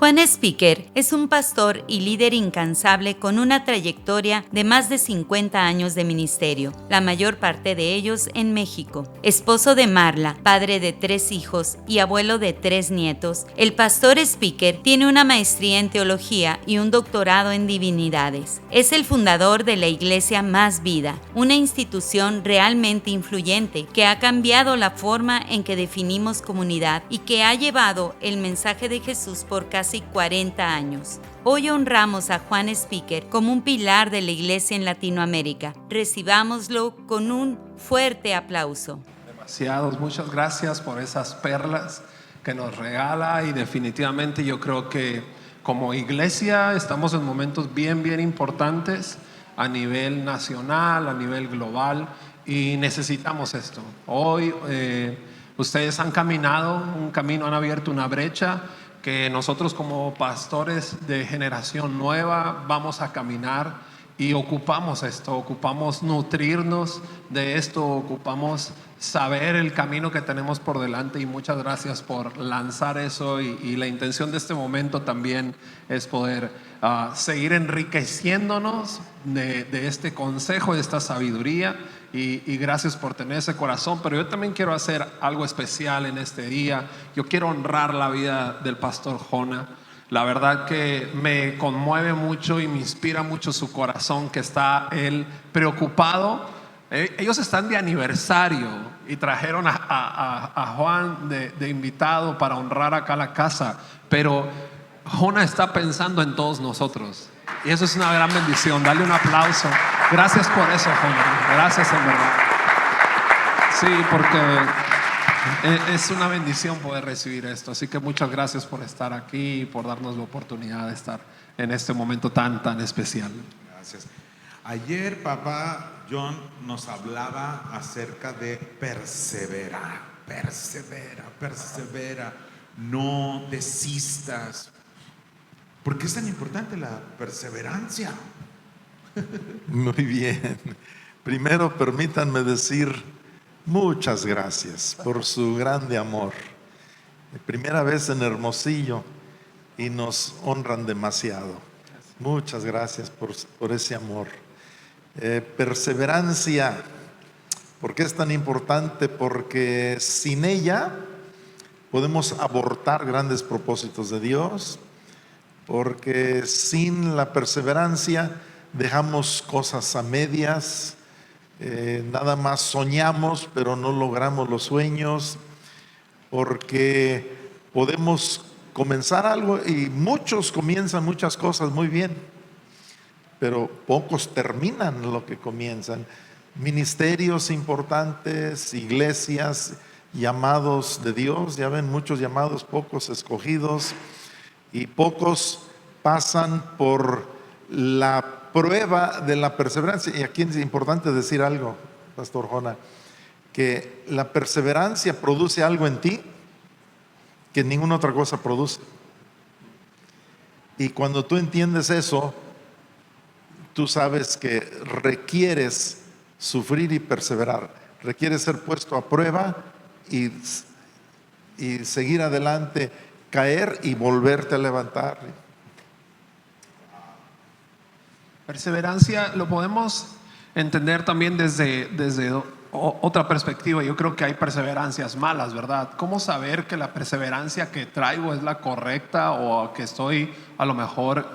Juan Speaker es un pastor y líder incansable con una trayectoria de más de 50 años de ministerio, la mayor parte de ellos en México. Esposo de Marla, padre de 3 hijos y abuelo de 3 nietos, el pastor Speaker tiene una maestría en teología y un doctorado en divinidades. Es el fundador de la Iglesia Más Vida, una institución realmente influyente que ha cambiado la forma en que definimos comunidad y que ha llevado el mensaje de Jesús por casi 40 años. Hoy honramos a Juan Speaker como un pilar de la iglesia en Latinoamérica. Recibámoslo con un fuerte aplauso. Muchas gracias por esas perlas que nos regala, y definitivamente yo creo que como iglesia estamos en momentos bien importantes a nivel nacional, a nivel global, y necesitamos esto. Hoy ustedes han caminado un camino, han abierto una brecha que nosotros como pastores de generación nueva vamos a caminar, y ocupamos esto, ocupamos nutrirnos de esto, ocupamos saber el camino que tenemos por delante, y muchas gracias por lanzar eso, y la intención de este momento también es poder seguir enriqueciéndonos de este consejo, de esta sabiduría, y gracias por tener ese corazón. Pero yo también quiero hacer algo especial en este día. Yo quiero honrar la vida del pastor Jona. La verdad que me conmueve mucho y me inspira mucho su corazón, que está él preocupado. Ellos están de aniversario y trajeron a Juan de invitado para honrar acá la casa, pero Jona está pensando en todos nosotros, y eso es una gran bendición. Dale un aplauso. Gracias por eso, Jona. Gracias, en verdad. Sí, porque es una bendición poder recibir esto. Así que muchas gracias por estar aquí y por darnos la oportunidad de estar en este momento tan especial. Gracias. Ayer papá John nos hablaba acerca de persevera, no desistas. ¿Por qué es tan importante la perseverancia? Muy bien. Primero permítanme decir muchas gracias por su grande amor. Primera vez en Hermosillo y nos honran demasiado. Muchas gracias por ese amor. Perseverancia, ¿por qué es tan importante? Porque sin ella podemos abortar grandes propósitos de Dios, porque sin la perseverancia dejamos cosas a medias, nada más soñamos pero no logramos los sueños, porque podemos comenzar algo y muchos comienzan muchas cosas muy bien, pero pocos terminan lo que comienzan. Ministerios importantes, iglesias, llamados de Dios, ya ven, muchos llamados, pocos escogidos, y pocos pasan por la prueba de la perseverancia. Y aquí es importante decir algo, Pastor Jona, que la perseverancia produce algo en ti que ninguna otra cosa produce. Y cuando tú entiendes eso, tú sabes que requieres sufrir y perseverar, requieres ser puesto a prueba y seguir adelante, caer y volverte a levantar. Perseverancia lo podemos entender también desde otra perspectiva. Yo creo que hay perseverancias malas, ¿verdad? ¿Cómo saber que la perseverancia que traigo es la correcta, o que estoy a lo mejor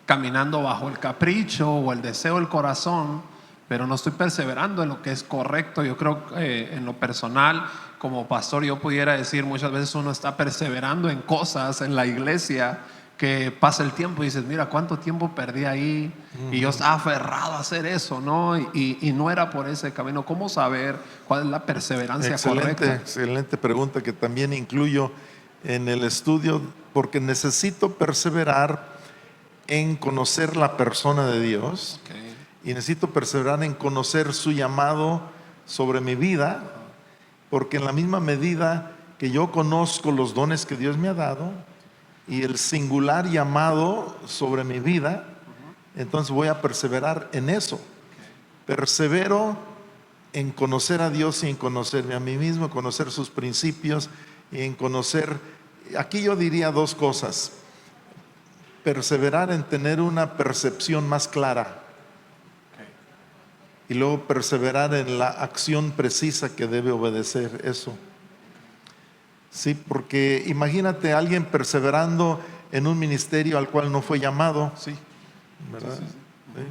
caminando bajo el capricho o el deseo del corazón, pero no estoy perseverando en lo que es correcto? Yo creo que en lo personal, como pastor, yo pudiera decir, muchas veces uno está perseverando en cosas en la iglesia, que pasa el tiempo y dices, mira cuánto tiempo perdí ahí, y yo estaba aferrado a hacer eso, ¿no? Y no era por ese camino. ¿Cómo saber cuál es la perseverancia correcta? Excelente pregunta, que también incluyo en el estudio, porque necesito perseverar en conocer la persona de Dios, y necesito perseverar en conocer su llamado sobre mi vida, porque en la misma medida que yo conozco los dones que Dios me ha dado y el singular llamado sobre mi vida, entonces voy a perseverar en eso. Persevero en conocer a Dios y en conocerme a mí mismo, conocer sus principios y en conocer. Aquí yo diría dos cosas. perseverar en tener una percepción más clara. Y luego perseverar en la acción precisa que debe obedecer eso. Sí, porque imagínate a alguien perseverando en un ministerio al cual no fue llamado. Sí. ¿Verdad? Sí. Sí.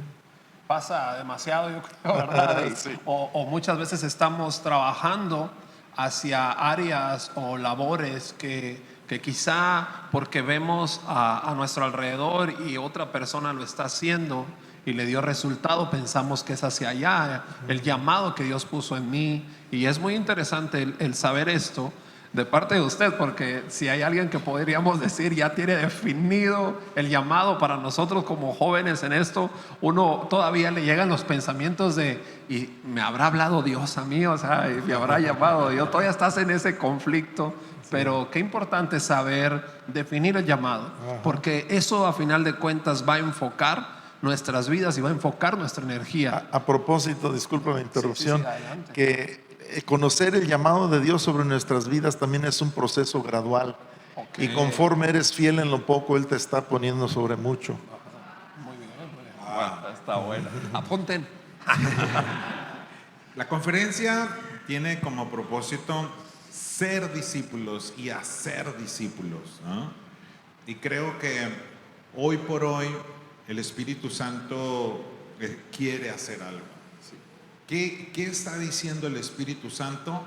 Pasa demasiado, yo creo, ¿verdad? Sí. O muchas veces estamos trabajando hacia áreas o labores que quizá porque vemos a nuestro alrededor y otra persona lo está haciendo y le dio resultado, pensamos que es hacia allá, el llamado que Dios puso en mí. Y es muy interesante el saber esto de parte de usted, porque si hay alguien que podríamos decir ya tiene definido el llamado para nosotros como jóvenes en esto, uno todavía le llegan los pensamientos de, ¿y me habrá hablado Dios a mí? O sea, ¿y me habrá llamado Dios? Todavía estás en ese conflicto, pero qué importante saber definir el llamado, porque eso a final de cuentas va a enfocar nuestras vidas y va a enfocar nuestra energía. A propósito, disculpa la interrupción, Sí, adelante. que conocer el llamado de Dios sobre nuestras vidas también es un proceso gradual. Ok. Y conforme eres fiel en lo poco, Él te está poniendo sobre mucho. Muy bien. Bueno, está bueno. Apunten. La conferencia tiene como propósito ser discípulos y hacer discípulos, ¿no? Y creo que hoy por hoy el Espíritu Santo quiere hacer algo. ¿Qué está diciendo el Espíritu Santo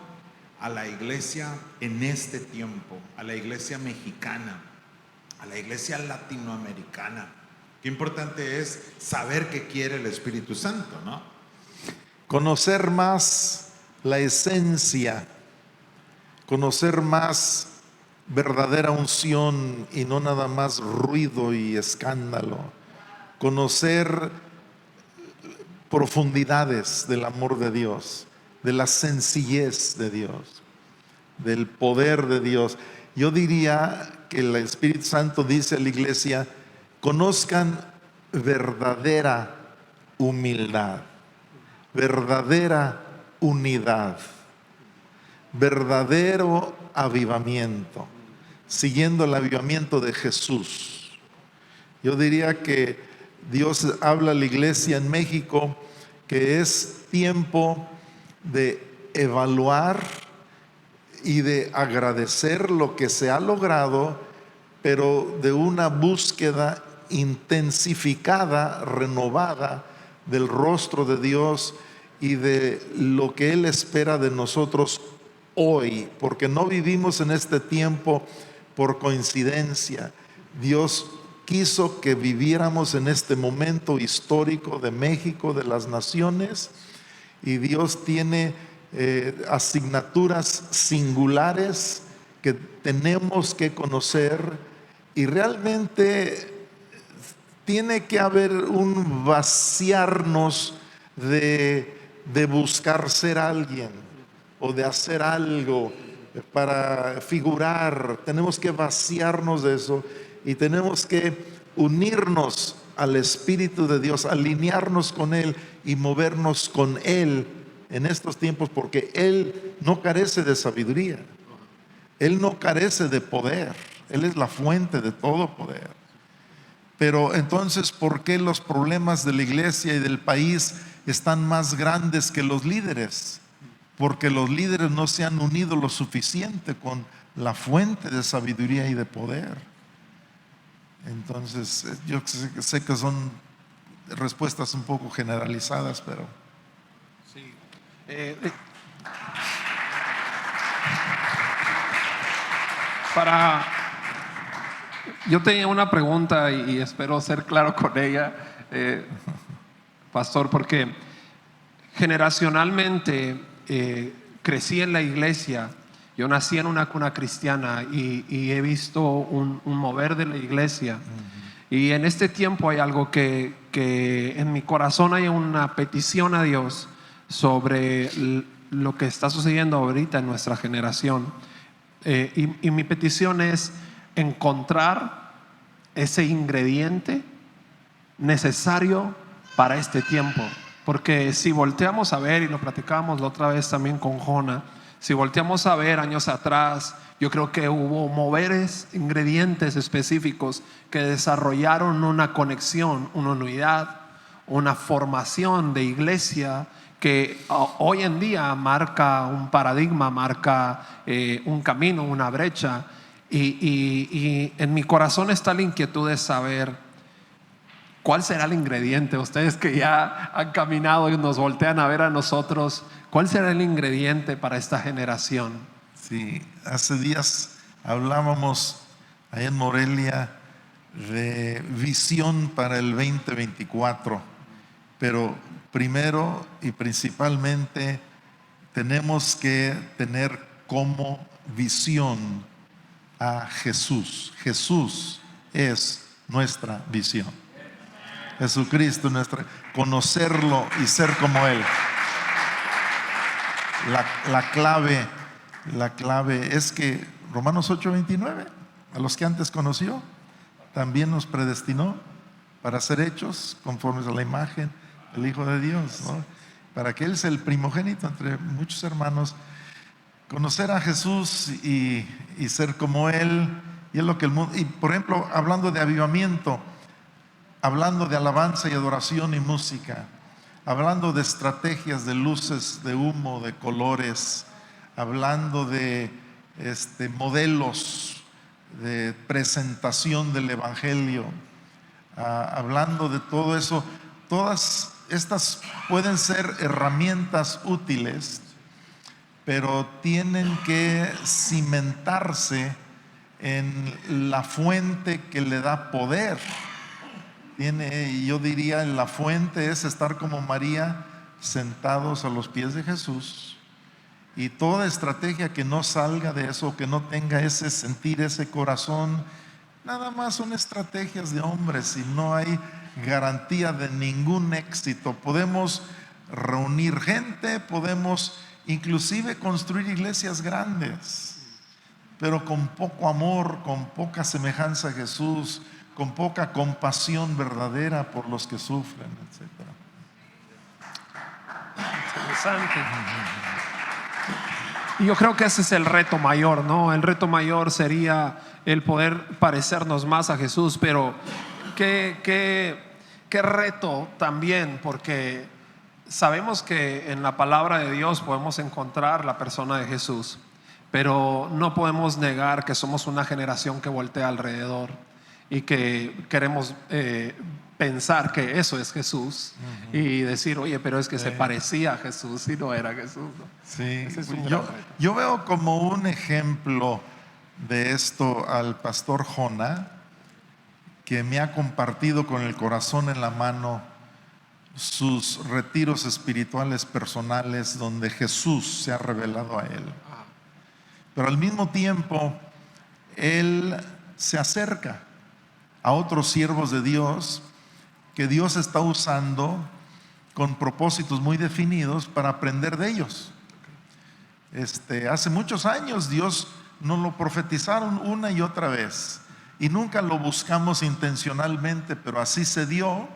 a la iglesia en este tiempo? A la iglesia mexicana, a la iglesia latinoamericana. Qué importante es saber qué quiere el Espíritu Santo, ¿no? Conocer más la esencia, conocer más verdadera unción y no nada más ruido y escándalo. Conocer profundidades del amor de Dios, de la sencillez de Dios, del poder de Dios. Yo diría que el Espíritu Santo dice a la iglesia: conozcan verdadera humildad, verdadera unidad, verdadero avivamiento, siguiendo el avivamiento de Jesús. Yo diría que Dios habla a la iglesia en México que es tiempo de evaluar y de agradecer lo que se ha logrado, pero de una búsqueda intensificada, renovada del rostro de Dios y de lo que Él espera de nosotros hoy, porque no vivimos en este tiempo por coincidencia. Dios quiso que viviéramos en este momento histórico de México, de las naciones, y Dios tiene asignaturas singulares que tenemos que conocer, y realmente tiene que haber un vaciarnos de buscar ser alguien o de hacer algo para figurar. Tenemos que vaciarnos de eso y tenemos que unirnos al Espíritu de Dios, alinearnos con Él y movernos con Él en estos tiempos, porque Él no carece de sabiduría, Él no carece de poder, Él es la fuente de todo poder. Pero entonces, ¿por qué los problemas de la iglesia y del país están más grandes que los líderes? Porque los líderes no se han unido lo suficiente con la fuente de sabiduría y de poder. Entonces, yo sé que son respuestas un poco generalizadas, pero Sí. Yo tenía una pregunta y espero ser claro con ella, pastor, porque generacionalmente crecí en la iglesia. Yo nací en una cuna cristiana y he visto un mover de la iglesia. Y en este tiempo hay algo que en mi corazón hay una petición a Dios sobre lo que está sucediendo ahorita en nuestra generación. Y mi petición es encontrar ese ingrediente necesario para este tiempo. Porque si volteamos a ver, y lo platicábamos la otra vez también con Jona, Si volteamos a ver años atrás, yo creo que hubo moveres, ingredientes específicos que desarrollaron una conexión, una unidad, una formación de iglesia que hoy en día marca un paradigma, marca un camino, una brecha. Y en mi corazón está la inquietud de saber cuál será el ingrediente. Ustedes que ya han caminado y nos voltean a ver a nosotros, ¿cuál será el ingrediente para esta generación? Sí, hace días hablábamos allá en Morelia de visión para el 2024, pero primero y principalmente tenemos que tener como visión a Jesús. Jesús es nuestra visión. Jesucristo conocerlo y ser como Él. La clave es que Romanos 8:29, a los que antes conoció, también nos predestinó para ser hechos conformes a la imagen del Hijo de Dios, ¿no? Para que Él sea el primogénito entre muchos hermanos. Conocer a Jesús y ser como Él, y es lo que el mundo. Y por ejemplo, hablando de avivamiento, hablando de alabanza y adoración y música, hablando de estrategias, de luces, de humo, de colores, hablando de modelos de presentación del Evangelio, hablando de todo eso. Todas estas pueden ser herramientas útiles, pero tienen que cimentarse en la fuente que le da poder. Yo diría, la fuente es estar como María, sentados a los pies de Jesús, y toda estrategia que no salga de eso, que no tenga ese sentir, ese corazón, nada más son estrategias de hombres y no hay garantía de ningún éxito. Podemos reunir gente, podemos inclusive construir iglesias grandes, pero con poco amor, con poca semejanza a Jesús, con poca compasión verdadera por los que sufren, etc. Interesante. Y yo creo que ese es el reto mayor, ¿no? El reto mayor sería el poder parecernos más a Jesús, pero qué reto también, porque sabemos que en la palabra de Dios podemos encontrar la persona de Jesús, pero no podemos negar que somos una generación que voltea alrededor y que queremos pensar que eso es Jesús, y decir, oye, pero es que se parecía a Jesús y no era Jesús, ¿no? Sí, Ese es un yo veo como un ejemplo de esto al pastor Jona, que me ha compartido con el corazón en la mano sus retiros espirituales personales donde Jesús se ha revelado a él. Pero al mismo tiempo, él se acerca a otros siervos de Dios que Dios está usando con propósitos muy definidos para aprender de ellos. Hace muchos años Dios nos lo profetizaron una y otra vez y nunca lo buscamos intencionalmente, pero así se dio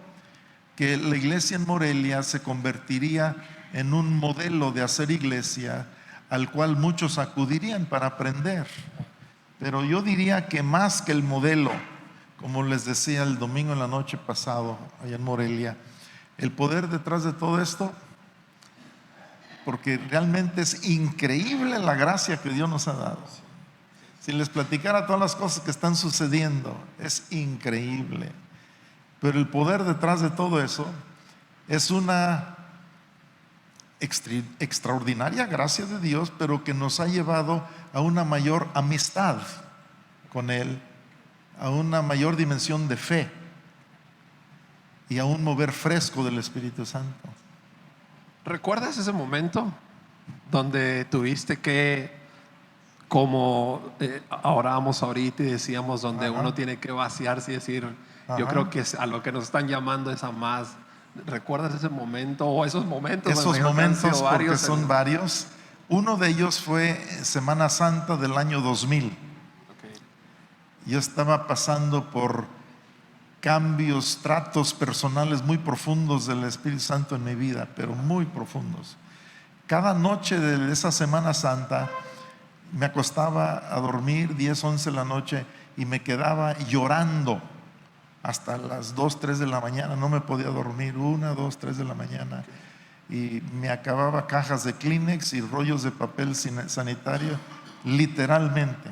que la iglesia en Morelia se convertiría en un modelo de hacer iglesia al cual muchos acudirían para aprender. Pero yo diría que más que el modelo, como les decía el domingo en la noche pasado allá en Morelia, el poder detrás de todo esto, porque realmente es increíble la gracia que Dios nos ha dado. Si les platicara todas las cosas que están sucediendo, es increíble. Pero el poder detrás de todo eso es una extraordinaria gracia de Dios, pero que nos ha llevado a una mayor amistad con Él, a una mayor dimensión de fe y a un mover fresco del Espíritu Santo. ¿Recuerdas ese momento donde tuviste que, como orábamos ahorita y decíamos, donde uno tiene que vaciarse y decir, yo creo que a lo que nos están llamando es a más? ¿Recuerdas ese momento o esos momentos? Esos momentos, porque son varios. Uno de ellos fue Semana Santa del año 2000. Yo estaba pasando por cambios, tratos personales muy profundos del Espíritu Santo en mi vida, pero muy profundos. cada noche de esa Semana Santa me acostaba a dormir 10, 11 de la noche y me quedaba llorando hasta las 2, 3 de la mañana. No me podía dormir, 1, 2, 3 de la mañana. Y me acababa cajas de Kleenex y rollos de papel sanitario, literalmente.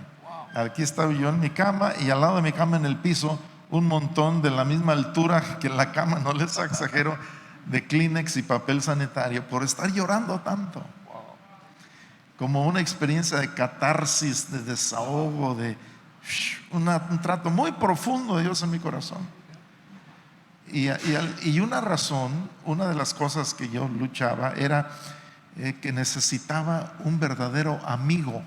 Aquí estaba yo en mi cama y al lado de mi cama en el piso un montón de la misma altura que la cama, no les exagero, de Kleenex y papel sanitario por estar llorando tanto. Como una experiencia de catarsis, de desahogo, de un trato muy profundo de Dios en mi corazón. Y una razón, una de las cosas que yo luchaba era que necesitaba un verdadero amigo.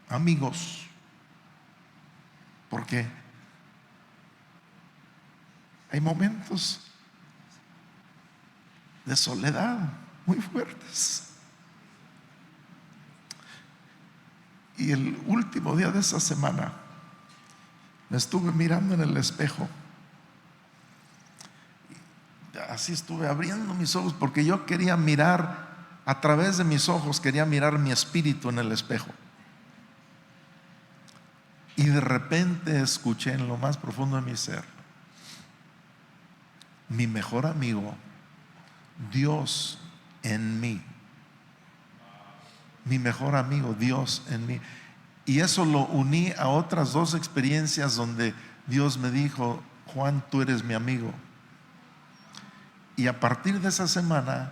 Amigos. Porque hay momentos de soledad muy fuertes. Y el último día de esa semana me estuve mirando en el espejo. Así estuve abriendo mis ojos porque yo quería mirar a través de mis ojos, quería mirar mi espíritu en el espejo. Y de repente escuché en lo más profundo de mi ser: mi mejor amigo, Dios en mí. Mi mejor amigo, Dios en mí. Y eso lo uní a otras 2 experiencias donde Dios me dijo: Juan, tú eres mi amigo. Y a partir de esa semana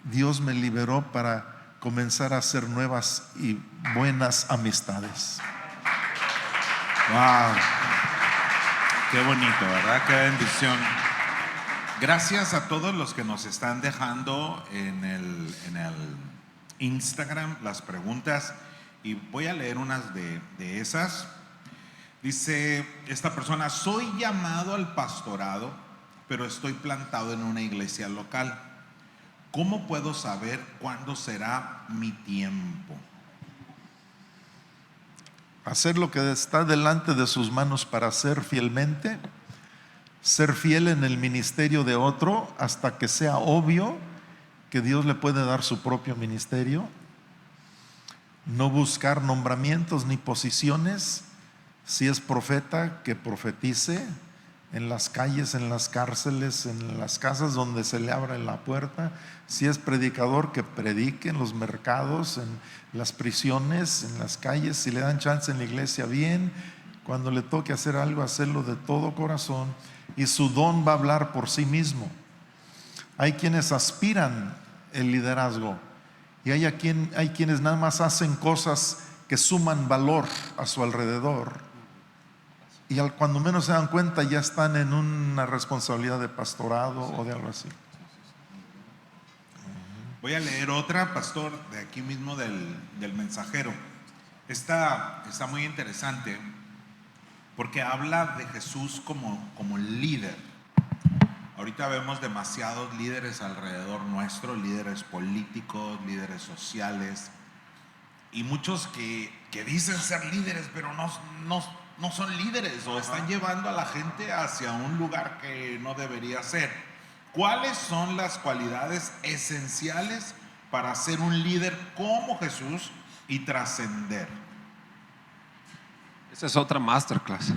Dios me liberó para comenzar a hacer nuevas y buenas amistades. Wow, qué bonito, ¿verdad? Qué bendición. Gracias a todos los que nos están dejando en el Instagram las preguntas, y voy a leer unas de esas. Dice esta persona: soy llamado al pastorado, pero estoy plantado en una iglesia local. ¿Cómo puedo saber cuándo será mi tiempo? Hacer lo que está delante de sus manos para ser fielmente, ser fiel en el ministerio de otro hasta que sea obvio que Dios le puede dar su propio ministerio. No buscar nombramientos ni posiciones. Si es profeta, que profetice en las calles, en las cárceles, en las casas donde se le abra la puerta. Si es predicador, que predique en los mercados, en las prisiones, en las calles. Si le dan chance en la iglesia, bien. Cuando le toque hacer algo, hacerlo de todo corazón, y su don va a hablar por sí mismo. Hay quienes aspiran el liderazgo y hay quienes nada más hacen cosas que suman valor a su alrededor, y cuando menos se dan cuenta ya están en una responsabilidad de pastorado o de algo así. Voy a leer otra, pastor, de aquí mismo del Mensajero. Esta está muy interesante porque habla de Jesús como líder. Ahorita vemos demasiados líderes alrededor nuestro, líderes políticos, líderes sociales, y muchos que dicen ser líderes, pero no son líderes, o están llevando a la gente hacia un lugar que no debería ser. ¿Cuáles son las cualidades esenciales para ser un líder como Jesús y trascender? Esa es otra masterclass.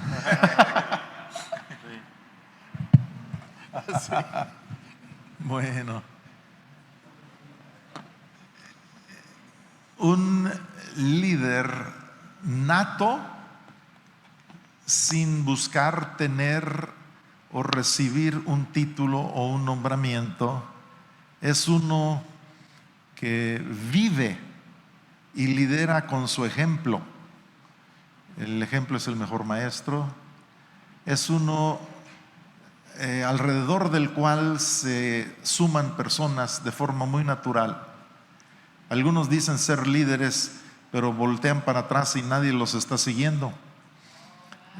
Bueno, un líder nato, sin buscar tener o recibir un título o un nombramiento, es uno que vive y lidera con su ejemplo. El ejemplo es el mejor maestro. Es uno alrededor del cual se suman personas de forma muy natural. Algunos dicen ser líderes, pero voltean para atrás y nadie los está siguiendo.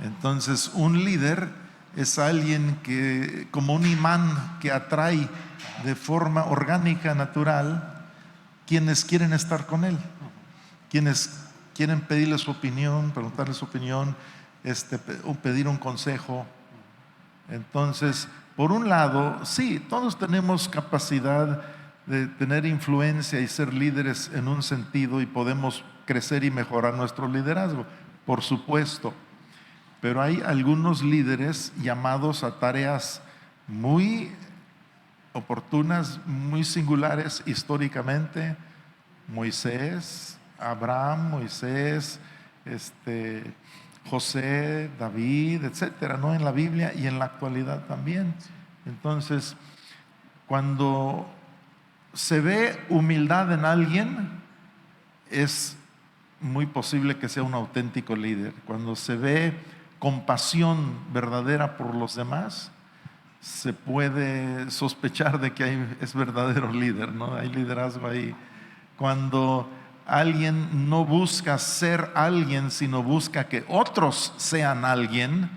Entonces, un líder es alguien que, como un imán, que atrae de forma orgánica, natural, quienes quieren estar con él, quienes quieren pedirle su opinión, preguntarle su opinión, o pedir un consejo. Entonces, por un lado, sí, todos tenemos capacidad de tener influencia y ser líderes en un sentido, y podemos crecer y mejorar nuestro liderazgo, por supuesto. Pero hay algunos líderes llamados a tareas muy oportunas, muy singulares históricamente. Moisés, Abraham, Moisés, José, David, etcétera, ¿no? En la Biblia y en la actualidad también. Entonces, cuando se ve humildad en alguien, es muy posible que sea un auténtico líder. Cuando se ve compasión verdadera por los demás, se puede sospechar de que es verdadero líder, ¿no? Hay liderazgo ahí. Cuando alguien no busca ser alguien, sino busca que otros sean alguien,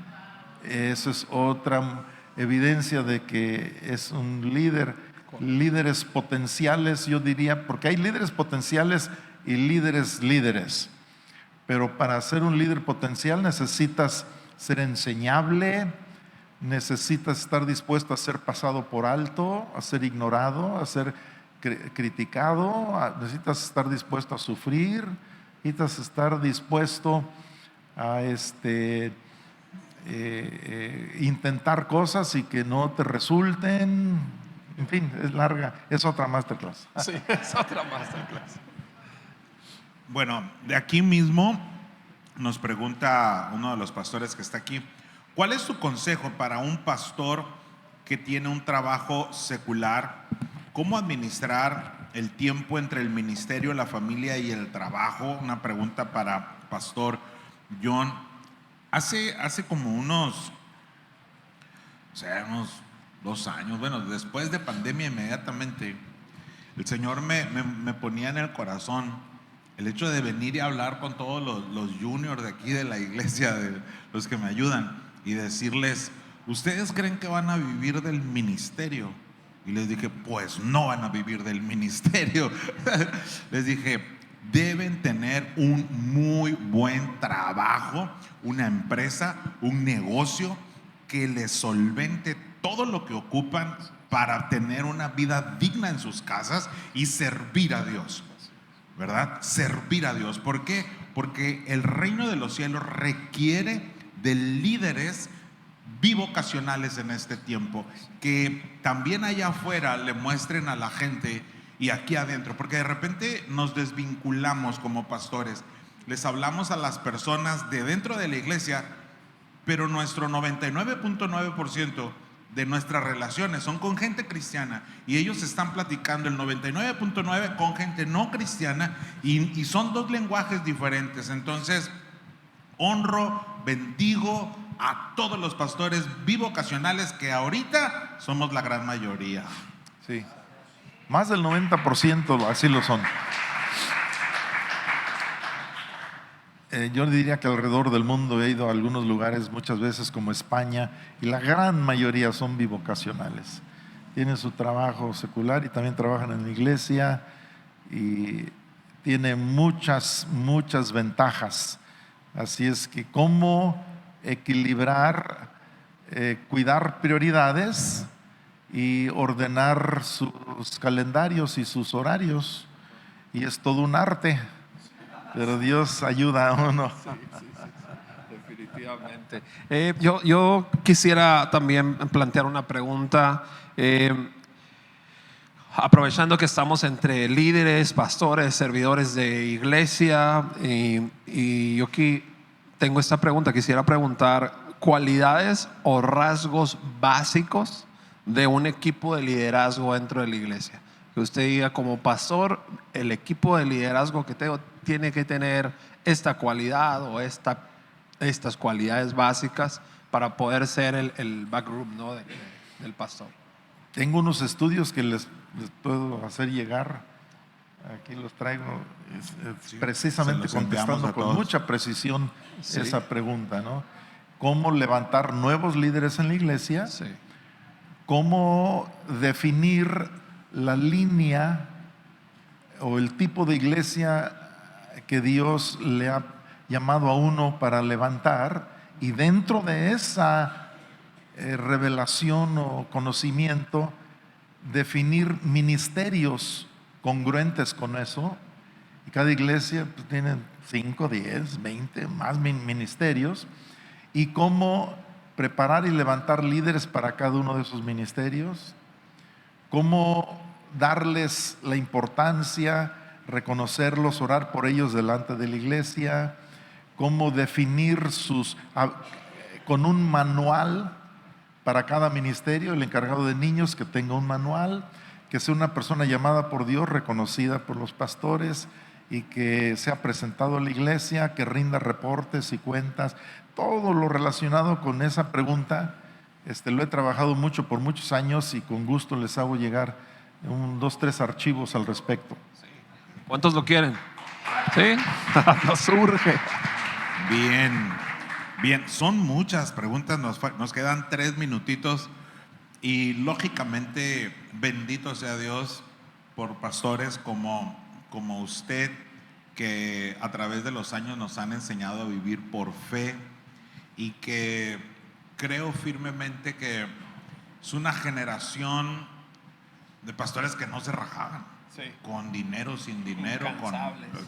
eso es otra evidencia de que es un líder. Líderes potenciales, yo diría, porque hay líderes potenciales y líderes. Pero para ser un líder potencial necesitas ser enseñable, necesitas estar dispuesto a ser pasado por alto, a ser ignorado, a ser criticado, necesitas estar dispuesto a sufrir, necesitas estar dispuesto a intentar cosas y que no te resulten. En fin, es larga, es otra masterclass. Sí, es otra masterclass. Bueno, de aquí mismo nos pregunta uno de los pastores que está aquí, ¿cuál es su consejo para un pastor que tiene un trabajo secular? ¿Cómo administrar el tiempo entre el ministerio, la familia y el trabajo? Una pregunta para Pastor John. Hace como unos 2 años, bueno, después de pandemia inmediatamente, el Señor me ponía en el corazón el hecho de venir y hablar con todos los juniors de aquí de la iglesia, de los que me ayudan, y decirles, ¿ustedes creen que van a vivir del ministerio? Y les dije, pues no van a vivir del ministerio. Les dije, deben tener un muy buen trabajo, una empresa, un negocio que les solvente todo lo que ocupan para tener una vida digna en sus casas y servir a Dios, ¿verdad? Servir a Dios. ¿Por qué? Porque el reino de los cielos requiere de líderes bivocacionales en este tiempo, que también allá afuera le muestren a la gente y aquí adentro, porque de repente nos desvinculamos como pastores, les hablamos a las personas de dentro de la iglesia, pero nuestro 99.9% de nuestras relaciones son con gente cristiana y ellos están platicando el 99.9% con gente no cristiana y son dos lenguajes diferentes. Entonces, honro, bendigo a todos los pastores bivocacionales que ahorita somos la gran mayoría. Sí, más del 90% así lo son. Yo diría que alrededor del mundo he ido a algunos lugares muchas veces como España y la gran mayoría son bivocacionales. Tienen su trabajo secular y también trabajan en la iglesia y tiene muchas ventajas. Así es que cómo equilibrar, cuidar prioridades y ordenar sus calendarios y sus horarios, y es todo un arte, pero Dios ayuda a uno. Sí, definitivamente. Yo quisiera también plantear una pregunta, aprovechando que estamos entre líderes, pastores, servidores de iglesia, y yo aquí tengo esta pregunta. Quisiera preguntar cualidades o rasgos básicos de un equipo de liderazgo dentro de la iglesia. Que usted diga, como pastor, el equipo de liderazgo que tengo tiene que tener esta cualidad o estas cualidades básicas para poder ser el backroom, ¿no? del pastor. Tengo unos estudios que les puedo hacer llegar. Aquí los traigo, precisamente contestando con mucha precisión esa pregunta, ¿no? ¿Cómo levantar nuevos líderes en la iglesia? Sí. ¿Cómo definir la línea o el tipo de iglesia que Dios le ha llamado a uno para levantar? Y dentro de esa revelación o conocimiento, definir ministerios congruentes con eso. Y cada iglesia pues, tiene 5, 10, 20 más ministerios. Y cómo preparar y levantar líderes para cada uno de esos ministerios. Cómo darles la importancia, reconocerlos, orar por ellos delante de la iglesia. Cómo definir con un manual para cada ministerio, el encargado de niños que tenga un manual, que sea una persona llamada por Dios, reconocida por los pastores y que sea presentado a la iglesia, que rinda reportes y cuentas, todo lo relacionado con esa pregunta. Lo he trabajado mucho por muchos años y con gusto les hago llegar 2, 3 archivos al respecto. ¿Cuántos lo quieren? ¿Sí? Nos surge. Bien, son muchas preguntas, nos quedan 3 minutitos y lógicamente bendito sea Dios por pastores como usted, que a través de los años nos han enseñado a vivir por fe y que creo firmemente que es una generación de pastores que no se rajaban. Sí. Con dinero, sin dinero, con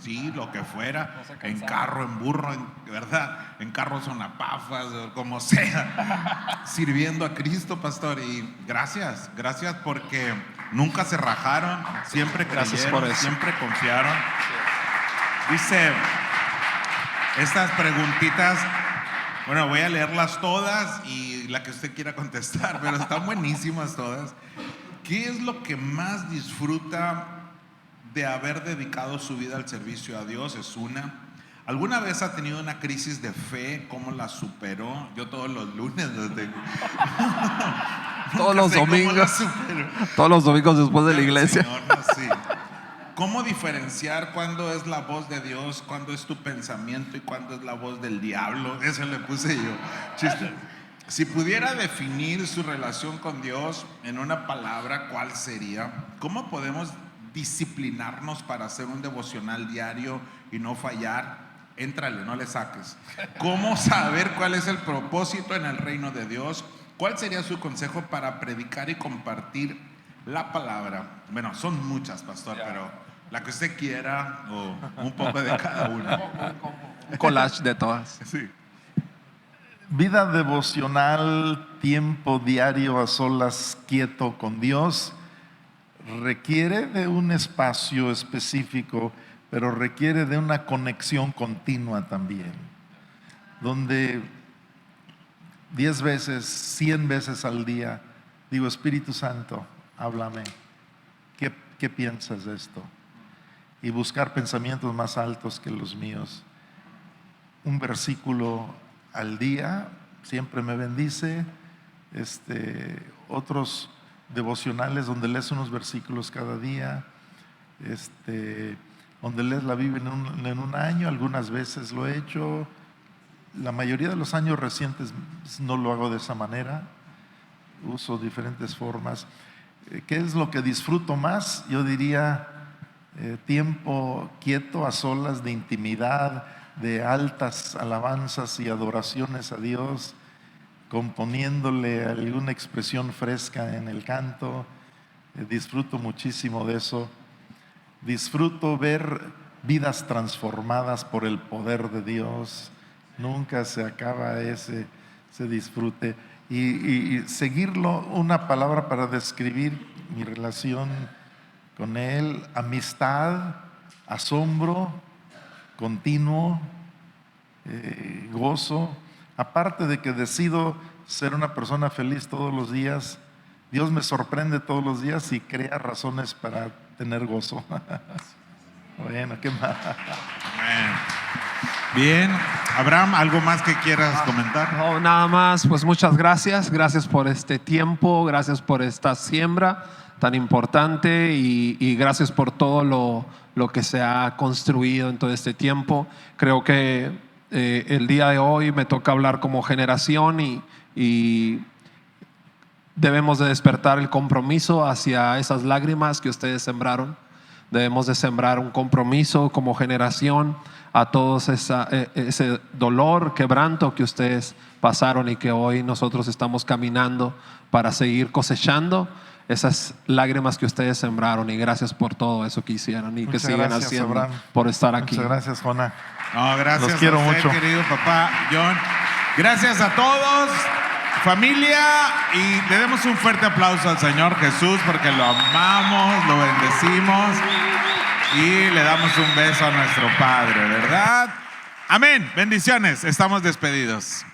sí, lo que fuera, no en carro, en burro, ¿verdad? En carro sonapafas, como sea, sirviendo a Cristo, pastor. Y gracias porque nunca se rajaron, siempre creyeron, siempre confiaron. Dice, estas preguntitas, bueno, voy a leerlas todas y la que usted quiera contestar, pero están buenísimas todas. ¿Qué es lo que más disfruta de haber dedicado su vida al servicio a Dios? Es una. ¿Alguna vez ha tenido una crisis de fe? ¿Cómo la superó? Yo todos los lunes los tengo. Todos los domingos. Todos los domingos después de la iglesia. Señor, no, sí. ¿Cómo diferenciar cuándo es la voz de Dios, cuándo es tu pensamiento y cuándo es la voz del diablo? Eso le puse yo. Chiste. Si pudiera definir su relación con Dios en una palabra, ¿cuál sería? ¿Cómo podemos disciplinarnos para hacer un devocional diario y no fallar? Éntrale, no le saques. ¿Cómo saber cuál es el propósito en el reino de Dios? ¿Cuál sería su consejo para predicar y compartir la palabra? Bueno, son muchas, pastor, pero la que usted quiera o un poco de cada una. Un collage de todas. Sí. Vida devocional, tiempo diario a solas, quieto con Dios, requiere de un espacio específico, pero requiere de una conexión continua también, donde 10 veces, 100 veces al día digo: Espíritu Santo, háblame, ¿qué piensas de esto? Y buscar pensamientos más altos que los míos. Un versículo al día siempre me bendice. Otros devocionales donde lees unos versículos cada día, donde lees la Biblia en un año. Algunas veces lo he hecho. La mayoría de los años recientes no lo hago de esa manera. Uso diferentes formas. ¿Qué es lo que disfruto más? Yo diría tiempo quieto, a solas, de intimidad, de altas alabanzas y adoraciones a Dios, componiéndole alguna expresión fresca en el canto. Disfruto muchísimo de eso. Disfruto ver vidas transformadas por el poder de Dios. Nunca se acaba ese disfrute. Y seguirlo, una palabra para describir mi relación con Él: amistad, asombro continuo, gozo. Aparte de que decido ser una persona feliz todos los días, Dios me sorprende todos los días y crea razones para tener gozo. Bueno, ¿qué más? Bien, Abraham, ¿algo más que quieras comentar? No, nada más, pues muchas gracias. Gracias por este tiempo, gracias por esta siembra tan importante y gracias por todo lo que se ha construido en todo este tiempo. Creo que el día de hoy me toca hablar como generación y debemos de despertar el compromiso hacia esas lágrimas que ustedes sembraron. Debemos de sembrar un compromiso como generación a todos ese dolor, quebranto que ustedes pasaron y que hoy nosotros estamos caminando para seguir cosechando esas lágrimas que ustedes sembraron, y gracias por todo eso que hicieron y que Muchas siguen gracias, haciendo, Abraham. por estar aquí. Muchas gracias, Jona. No, gracias Los quiero a usted, mucho. querido papá John. Gracias a todos, familia, y le demos un fuerte aplauso al Señor Jesús porque lo amamos, lo bendecimos y le damos un beso a nuestro Padre, ¿verdad? Amén. Bendiciones. Estamos despedidos.